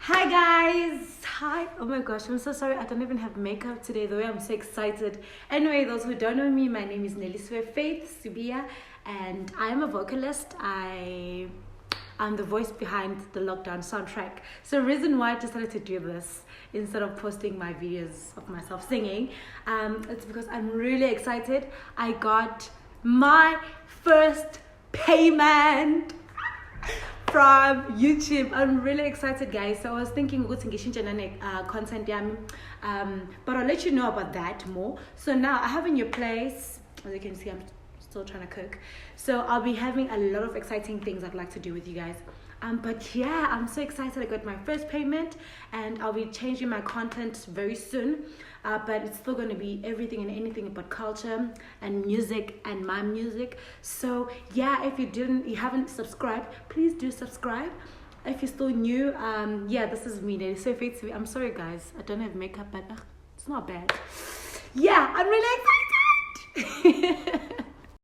Hi guys! Hi! Oh my gosh, I'm so sorry. I don't even have makeup today, the way I'm so excited. Anyway, those who don't know me, my name is Nelisiwe Sibiya and I'm a vocalist. I'm the voice behind the lockdown soundtrack. So the reason why I decided to do this instead of posting my videos of myself singing, it's because I'm really excited. I got my first payment from YouTube. I'm really excited, guys. So I was thinking content but I'll let you know about that more. So now I have in your place, as you can see, I'm still trying to cook. So I'll be having a lot of exciting things I'd like to do with you guys. But yeah, I'm so excited. I got my first payment and I'll be changing my content very soon. But it's still going to be everything and anything about culture and music and my music. So yeah, if you haven't subscribed, please do subscribe. If you're still new, yeah, this is me. So I'm sorry guys, I don't have makeup, but it's not bad. Yeah, I'm really excited.